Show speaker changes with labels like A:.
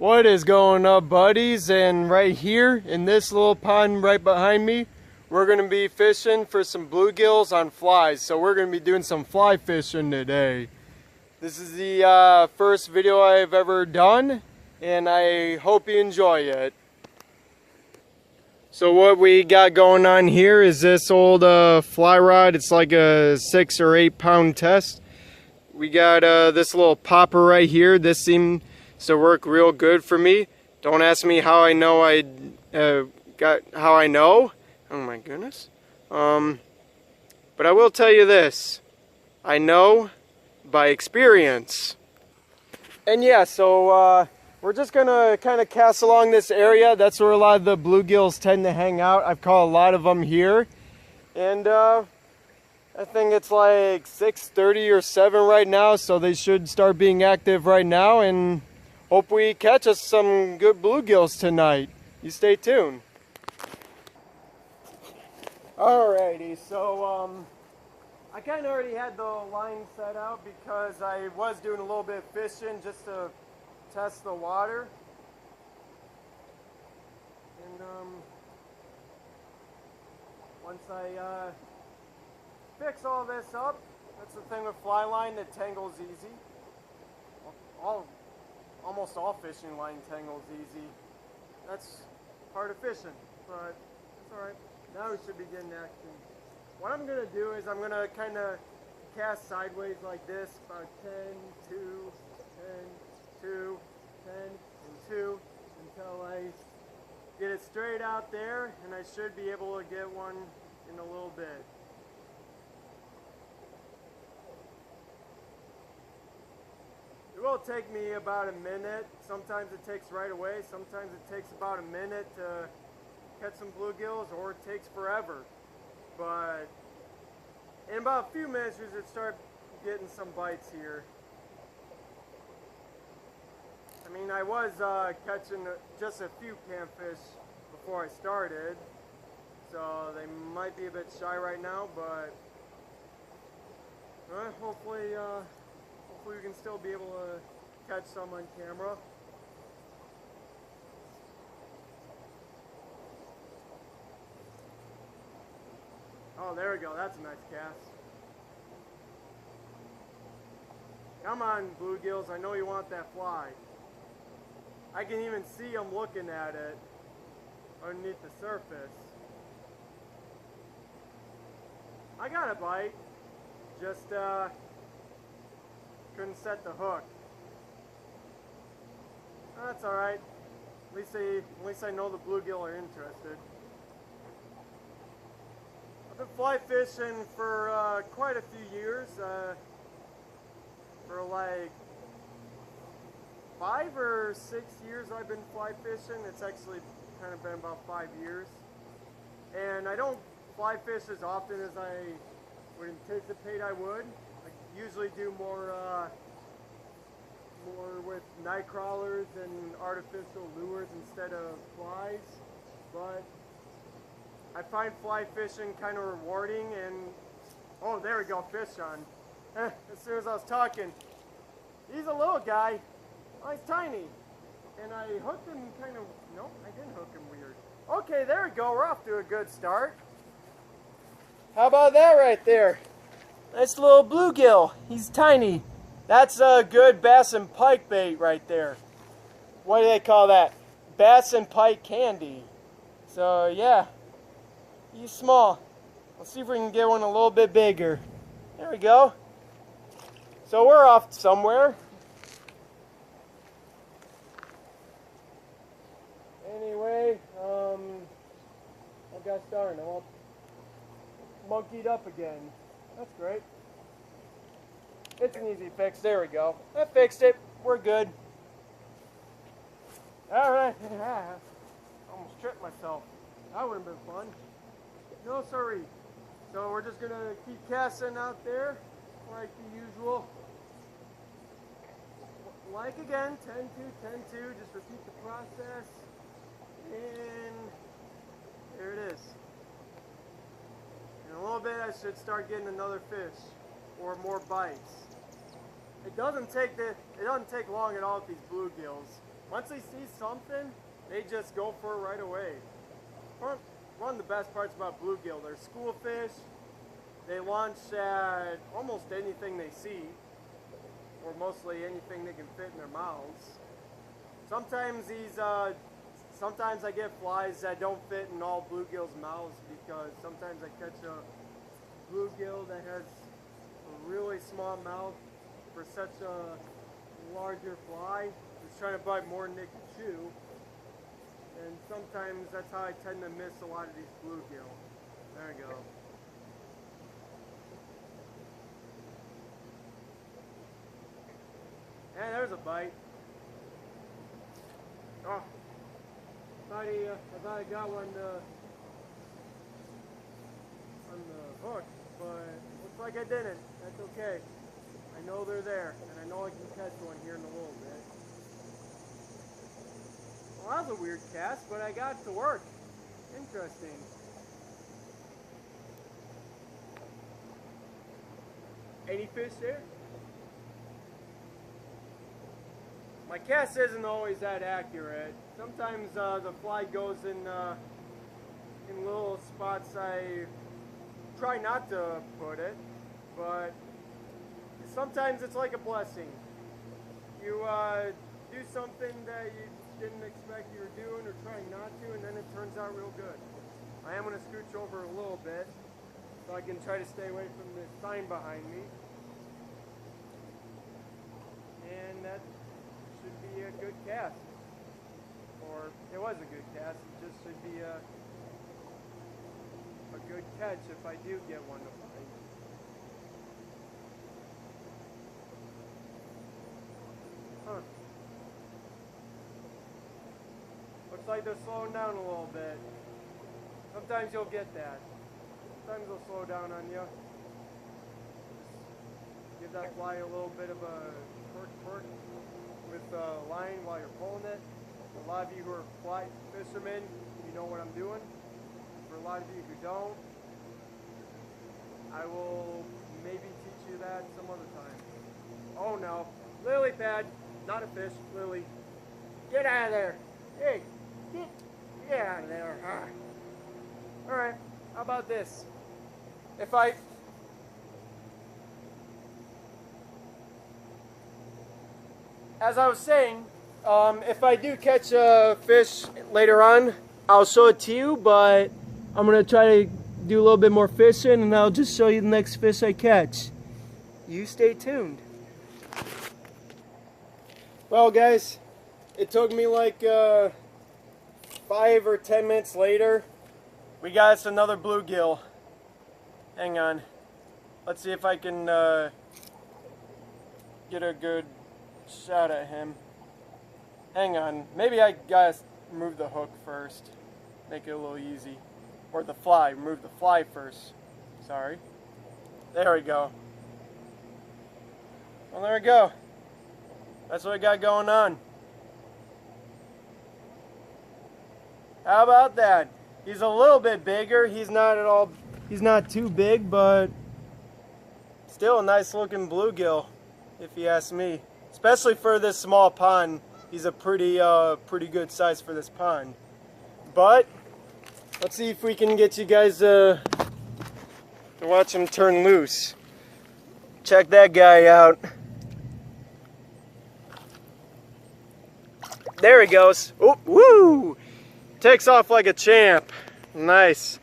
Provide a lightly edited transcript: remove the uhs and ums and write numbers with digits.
A: What is going up, buddies? And right here in this little pond right behind me, we're going to be fishing for some bluegills on flies. So we're going to be doing some fly fishing today. This is the first video I've ever done, and I hope you enjoy it. So what we got going on here is this old fly rod. It's like a 6 or 8 pound test. We got this little popper right here. This seemed to work real good for me. Don't ask me how I know how I know. Oh my goodness. But I will tell you this. I know by experience. And yeah, so we're just gonna kind of cast along this area. That's where a lot of the bluegills tend to hang out. I've caught a lot of them here. And I think it's like 6:30 or 7 right now, so they should start being active right now, and hope we catch us some good bluegills tonight. You stay tuned. Alrighty, so I kind of already had the line set out because I was doing a little bit of fishing just to test the water. And once I fix all this up, that's the thing with fly line, it tangles easy. Almost all fishing line tangles easy. That's part of fishing, but it's alright. Now we should be getting action. What I'm going to do is I'm going to kind of cast sideways like this, about 10, 2, 10, 2, 10, and 2, until I get it straight out there, and I should be able to get one in a little bit. It will take me about a minute. Sometimes it takes right away. Sometimes it takes about a minute to catch some bluegills, or it takes forever. But in about a few minutes, you should start getting some bites here. I mean, I was catching just a few panfish before I started, so they might be a bit shy right now, but hopefully we can still be able to catch some on camera. Oh, there we go. That's a nice cast. Come on, bluegills. I know you want that fly. I can even see them looking at it underneath the surface. I got a bite. Just couldn't set the hook. That's alright. At least I know the bluegill are interested. I've been fly fishing for quite a few years. For like 5 or 6 years I've been fly fishing. It's actually kind of been about 5 years. And I don't fly fish as often as I would anticipate I would. I usually do more with night crawlers and artificial lures instead of flies. But I find fly fishing kind of rewarding, and oh, there we go, fish on. As soon as I was talking, he's a little guy. Oh, he's tiny. And I hooked him kind of, no, I didn't hook him weird. Okay, there we go, we're off to a good start. How about that right there? Nice little bluegill. He's tiny. That's a good bass and pike bait right there. What do they call that? Bass and pike candy. So yeah, he's small. Let's see if we can get one a little bit bigger. There we go. So we're off somewhere. Anyway, oh gosh darn, I'm all monkeyed up again. That's great. It's an easy fix. There we go. I fixed it. We're good. Alright. Almost tripped myself. That would have been fun. No sorry. So we're just going to keep casting out there like the usual. Like again, 10-2, 10-2. Just repeat the process. And there it is. In a little bit I should start getting another fish or more bites. It doesn't take long at all with these bluegills. Once they see something, they just go for it right away. One of the best parts about bluegill, they're school fish. They launch at almost anything they see, or mostly anything they can fit in their mouths. Sometimes sometimes I get flies that don't fit in all bluegills' mouths, because sometimes I catch a bluegill that has a really small mouth for such a larger fly. It's trying to bite more than it can chew. And sometimes that's how I tend to miss a lot of these bluegill. There we go. And there's a bite. Oh, I thought I got one on the hook, but looks like I didn't. That's okay. I know they're there, and I know I can catch one here in a little bit. Well, that was a weird cast, but I got it to work. Interesting. Any fish there? My cast isn't always that accurate. Sometimes the fly goes in little spots I try not to put it, but sometimes it's like a blessing. You do something that you didn't expect you were doing or trying not to, and then it turns out real good. I am going to scooch over a little bit so I can try to stay away from this sign behind me. And that should be a good cast. Or it was a good cast, it just should be a good catch if I do get one to bite. Huh. Looks like they're slowing down a little bit. Sometimes you'll get that. Sometimes they'll slow down on you. Just give that fly a little bit of a twerk with the line while you're pulling it. For a lot of you who are fly fishermen, you know what I'm doing. For a lot of you who don't, I will maybe teach you that some other time. Oh no, lily pad, not a fish, lily. Get out of there. Hey, get out of there. Ah. All right, how about this? As I was saying, if I do catch a fish later on, I'll show it to you, but I'm going to try to do a little bit more fishing, and I'll just show you the next fish I catch. You stay tuned. Well guys, it took me like 5 or 10 minutes later. We got us another bluegill. Hang on. Let's see if I can get a good shot at him. Hang on. Maybe I gotta remove the hook first. Make it a little easy. Or the fly. Remove the fly first. Sorry. There we go. Well, there we go. That's what I got going on. How about that? He's a little bit bigger. He's not too big, but still a nice looking bluegill, if you ask me. Especially for this small pond. He's a pretty good size for this pond. But let's see if we can get you guys to watch him turn loose. Check that guy out. There he goes. Oh, woo! Takes off like a champ. Nice.